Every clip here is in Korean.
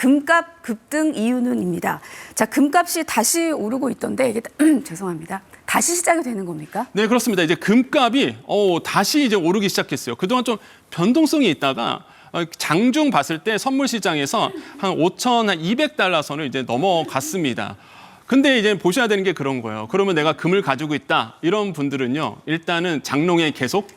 금값 급등 이유는입니다. 자, 금값이 다시 오르고 있던데 이게 죄송합니다. 다시 시작이 되는 겁니까? 네, 그렇습니다. 이제 금값이 다시 이제 오르기 시작했어요. 그동안 좀 변동성이 있다가 장중 봤을 때 선물 시장에서 한 5,200달러 선을 이제 넘어갔습니다. 근데 이제 보셔야 되는 게 그런 거예요. 그러면 내가 금을 가지고 있다. 이런 분들은요. 일단은 장롱에 계속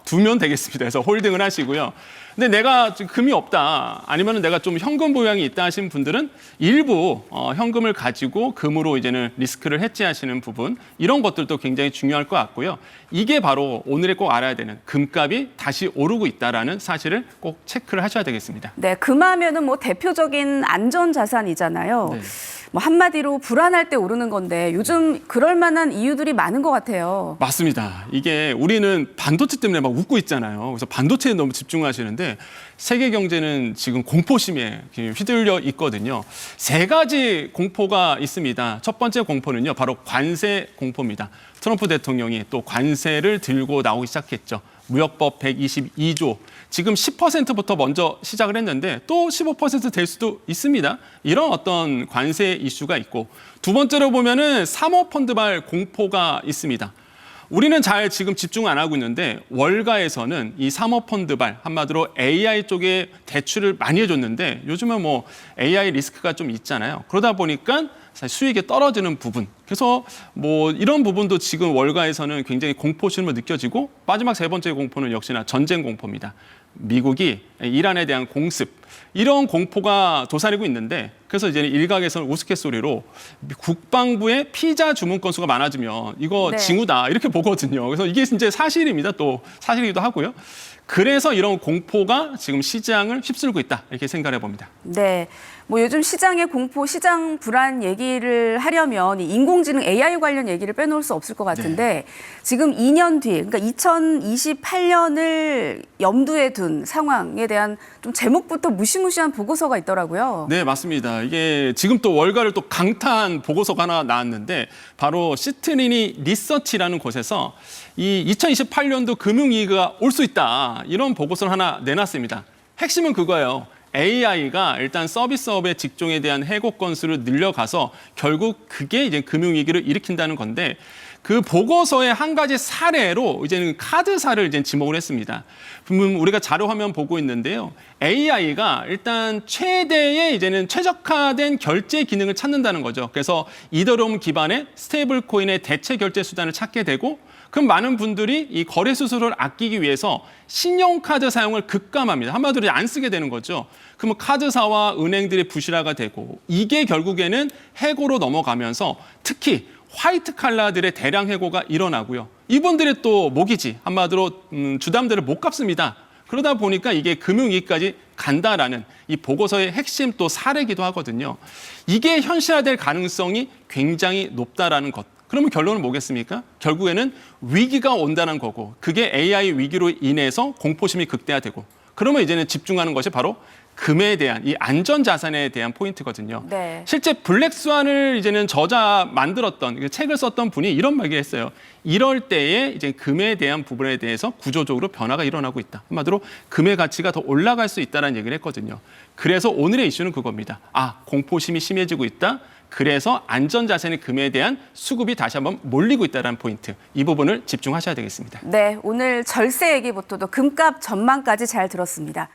두면 되겠습니다. 그래서 홀딩을 하시고요. 근데 내가 지금 금이 없다. 아니면 내가 좀 현금 보유량이 있다 하신 분들은 일부 현금을 가지고 금으로 이제는 리스크를 해지하시는 부분 이런 것들도 굉장히 중요할 것 같고요. 이게 바로 오늘에 꼭 알아야 되는 금값이 다시 오르고 있다라는 사실을 꼭 체크를 하셔야 되겠습니다. 네, 금하면은 뭐 대표적인 안전 자산이잖아요. 네. 뭐 한마디로 불안할 때 오르는 건데 요즘 그럴 만한 이유들이 많은 것 같아요. 맞습니다. 이게 우리는 반도체 때문에 막 웃고 있잖아요. 그래서 반도체에 너무 집중하시는데 세계 경제는 지금 공포심에 휘둘려 있거든요. 세 가지 공포가 있습니다. 첫 번째 공포는요, 바로 관세 공포입니다. 트럼프 대통령이 또 관세를 들고 나오기 시작했죠. 무역법 122조. 지금 10%부터 먼저 시작을 했는데 또 15% 될 수도 있습니다. 이런 어떤 관세 이슈가 있고 두 번째로 보면은 사모펀드발 공포가 있습니다. 우리는 잘 지금 집중 안 하고 있는데 월가에서는 이 사모펀드발 한마디로 AI 쪽에 대출을 많이 해줬는데 요즘은 뭐 AI 리스크가 좀 있잖아요. 그러다 보니까 사실 수익이 떨어지는 부분. 그래서 뭐 이런 부분도 지금 월가에서는 굉장히 공포심을 느껴지고 마지막 세 번째 공포는 역시나 전쟁 공포입니다. 미국이 이란에 대한 공습 이런 공포가 도사리고 있는데 그래서 이제 일각에서는 우스갯소리로 국방부의 피자 주문 건수가 많아지면 이거 네. 징후다 이렇게 보거든요. 그래서 이게 진짜 사실입니다. 또 사실이기도 하고요. 그래서 이런 공포가 지금 시장을 휩쓸고 있다 이렇게 생각해 봅니다. 네, 뭐 요즘 시장의 공포, 시장 불안 얘기를 하려면 이 인공지능 AI 관련 얘기를 빼놓을 수 없을 것 같은데 지금 2년 뒤, 그러니까 2028년을 염두에 둔 상황에 대한 좀 제목부터 무시무시한 보고서가 있더라고요. 네, 맞습니다. 이게 지금 또 월가를 또 강타한 보고서가 하나 나왔는데 바로 시트리니 리서치라는 곳에서 이 2028년도 금융위기가 올 수 있다. 이런 보고서를 하나 내놨습니다. 핵심은 그거예요. AI가 일단 서비스업의 직종에 대한 해고 건수를 늘려가서 결국 그게 이제 금융위기를 일으킨다는 건데 그 보고서의 한 가지 사례로 이제는 카드사를 이제 지목을 했습니다. 우리가 자료 화면 보고 있는데요. AI가 일단 최대의 이제는 최적화된 결제 기능을 찾는다는 거죠. 그래서 이더리움 기반의 스테이블 코인의 대체 결제 수단을 찾게 되고 그럼 많은 분들이 이 거래 수수료를 아끼기 위해서 신용카드 사용을 급감합니다. 한마디로 안 쓰게 되는 거죠. 그러면 카드사와 은행들이 부실화가 되고 이게 결국에는 해고로 넘어가면서 특히 화이트 칼라들의 대량 해고가 일어나고요. 이분들의 또 모기지, 한마디로 주담대를 못 갚습니다. 그러다 보니까 이게 금융위기까지 간다라는 이 보고서의 핵심 또 사례기도 하거든요. 이게 현실화될 가능성이 굉장히 높다라는 것. 그러면 결론은 뭐겠습니까? 결국에는 위기가 온다는 거고 그게 AI 위기로 인해서 공포심이 극대화되고 그러면 이제는 집중하는 것이 바로 금에 대한 이 안전자산에 대한 포인트거든요. 네. 실제 블랙스완을 이제는 만들었던 책을 썼던 분이 이런 말을 했어요. 이럴 때에 이제 금에 대한 부분에 대해서 구조적으로 변화가 일어나고 있다. 한마디로 금의 가치가 더 올라갈 수 있다는 얘기를 했거든요. 그래서 오늘의 이슈는 그겁니다. 공포심이 심해지고 있다. 그래서 안전자산의 금에 대한 수급이 다시 한번 몰리고 있다는 포인트. 이 부분을 집중하셔야 되겠습니다. 네, 오늘 절세 얘기부터도 금값 전망까지 잘 들었습니다.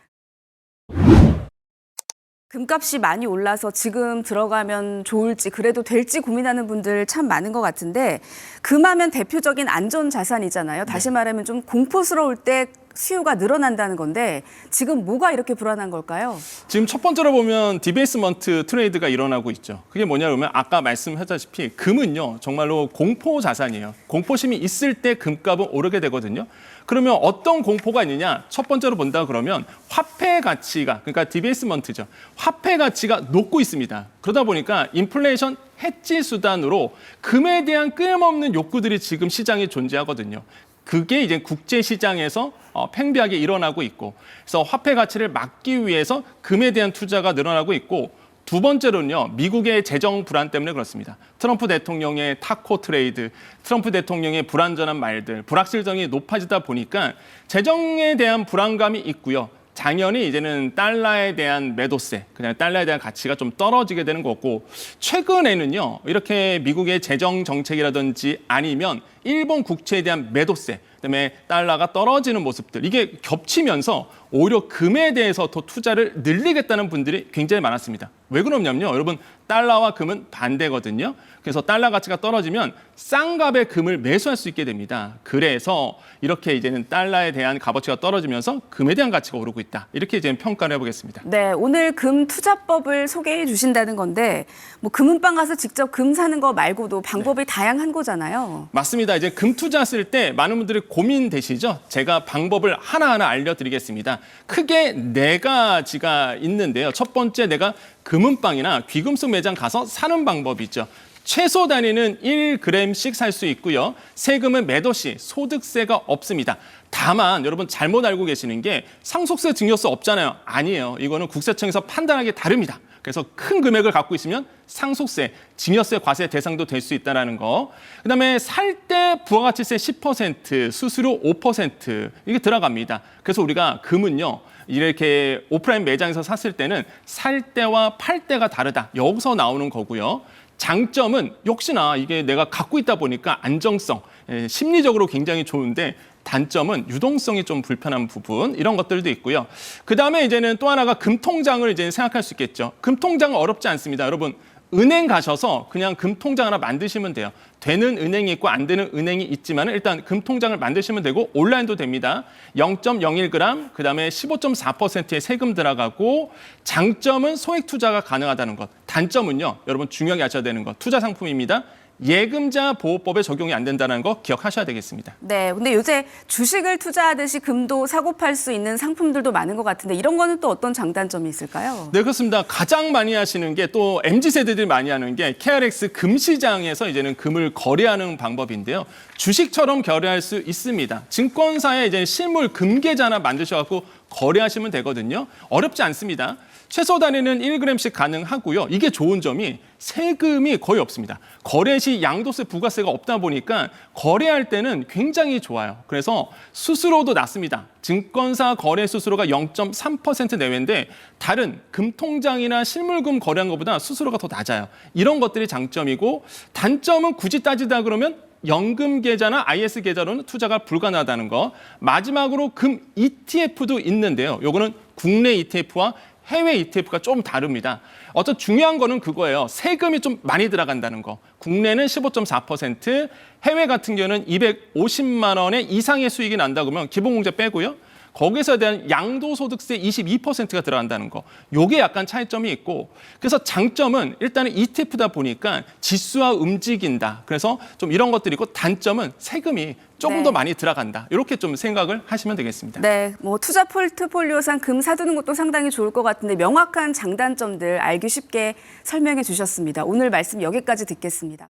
금값이 많이 올라서 지금 들어가면 좋을지 그래도 될지 고민하는 분들 참 많은 것 같은데 금하면 대표적인 안전자산이잖아요. 다시 말하면 좀 공포스러울 때 수요가 늘어난다는 건데 지금 뭐가 이렇게 불안한 걸까요? 지금 첫 번째로 보면 디베이스먼트 트레이드가 일어나고 있죠. 그게 뭐냐면 아까 말씀하셨다시피 금은요 정말로 공포 자산이에요. 공포심이 있을 때 금값은 오르게 되거든요. 그러면 어떤 공포가 있느냐? 첫 번째로 본다 그러면 화폐 가치가 그러니까 디베이스먼트죠. 화폐 가치가 높고 있습니다. 그러다 보니까 인플레이션 해지 수단으로 금에 대한 끊임없는 욕구들이 지금 시장에 존재하거든요. 그게 이제 국제 시장에서 팽배하게 일어나고 있고, 그래서 화폐 가치를 막기 위해서 금에 대한 투자가 늘어나고 있고, 두 번째로는요, 미국의 재정 불안 때문에 그렇습니다. 트럼프 대통령의 타코 트레이드, 트럼프 대통령의 불완전한 말들, 불확실성이 높아지다 보니까 재정에 대한 불안감이 있고요. 당연히 이제는 달러에 대한 매도세, 그냥 달러에 대한 가치가 좀 떨어지게 되는 거고, 최근에는요, 이렇게 미국의 재정 정책이라든지 아니면 일본 국채에 대한 매도세, 그다음에 달러가 떨어지는 모습들, 이게 겹치면서 오히려 금에 대해서 더 투자를 늘리겠다는 분들이 굉장히 많았습니다. 왜 그러냐면요, 여러분, 달러와 금은 반대거든요. 그래서 달러 가치가 떨어지면 싼 값의 금을 매수할 수 있게 됩니다. 그래서 이렇게 이제는 달러에 대한 값어치가 떨어지면서 금에 대한 가치가 오르고 있다. 이렇게 이제 평가를 해보겠습니다. 네, 오늘 금 투자법을 소개해 주신다는 건데 뭐 금은방 가서 직접 금 사는 거 말고도 방법이 다양한 거잖아요. 맞습니다. 이제 금 투자 쓸 때 많은 분들이 고민되시죠? 제가 방법을 하나하나 알려드리겠습니다. 크게 네 가지가 있는데요. 첫 번째, 내가 금은방이나 귀금속 매장 가서 사는 방법이죠. 최소 단위는 1g씩 살 수 있고요. 세금은 매도 시 소득세가 없습니다. 다만 여러분 잘못 알고 계시는 게 상속세 증여세 없잖아요. 아니에요. 이거는 국세청에서 판단하기 다릅니다. 그래서 큰 금액을 갖고 있으면 상속세, 증여세, 과세 대상도 될 수 있다는 거. 그다음에 살 때 부가가치세 10%, 수수료 5% 이게 들어갑니다. 그래서 우리가 금은요. 이렇게 오프라인 매장에서 샀을 때는 살 때와 팔 때가 다르다. 여기서 나오는 거고요. 장점은 역시나 이게 내가 갖고 있다 보니까 안정성, 심리적으로 굉장히 좋은데 단점은 유동성이 좀 불편한 부분 이런 것들도 있고요. 그다음에 이제는 또 하나가 금통장을 이제 생각할 수 있겠죠. 금통장은 어렵지 않습니다. 여러분 은행 가셔서 그냥 금통장 하나 만드시면 돼요. 되는 은행이 있고 안 되는 은행이 있지만 일단 금통장을 만드시면 되고 온라인도 됩니다. 0.01g, 그다음에 15.4%의 세금 들어가고 장점은 소액 투자가 가능하다는 것. 단점은요. 여러분 중요하게 아셔야 되는 것. 투자 상품입니다. 예금자 보호법에 적용이 안 된다는 거 기억하셔야 되겠습니다. 네, 근데 요새 주식을 투자하듯이 금도 사고 팔 수 있는 상품들도 많은 것 같은데 이런 거는 또 어떤 장단점이 있을까요? 네, 그렇습니다. 가장 많이 하시는 게 또 MZ세대들이 많이 하는 게 KRX 금시장에서 이제는 금을 거래하는 방법인데요. 주식처럼 거래할 수 있습니다. 증권사에 이제 실물 금계좌 하나 만드셔갖고 거래하시면 되거든요. 어렵지 않습니다. 최소 단위는 1g씩 가능하고요. 이게 좋은 점이 세금이 거의 없습니다. 거래 시 양도세, 부가세가 없다 보니까 거래할 때는 굉장히 좋아요. 그래서 수수료도 낮습니다. 증권사 거래 수수료가 0.3% 내외인데 다른 금통장이나 실물금 거래한 것보다 수수료가 더 낮아요. 이런 것들이 장점이고 단점은 굳이 따지다 그러면 연금 계좌나 IS 계좌로는 투자가 불가능하다는 거. 마지막으로 금 ETF도 있는데요. 요거는 국내 ETF와 해외 ETF가 좀 다릅니다. 어떤 중요한 거는 그거예요. 세금이 좀 많이 들어간다는 거. 국내는 15.4%, 해외 같은 경우는 250만 원의 이상의 수익이 난다 그러면 기본공제 빼고요. 거기서 대한 양도소득세 22%가 들어간다는 거. 요게 약간 차이점이 있고 그래서 장점은 일단은 ETF다 보니까 지수와 움직인다. 그래서 좀 이런 것들이 있고 단점은 세금이 조금 더 많이 들어간다. 이렇게 좀 생각을 하시면 되겠습니다. 네, 뭐 투자 포트폴리오상 금 사두는 것도 상당히 좋을 것 같은데 명확한 장단점들 알기 쉽게 설명해 주셨습니다. 오늘 말씀 여기까지 듣겠습니다.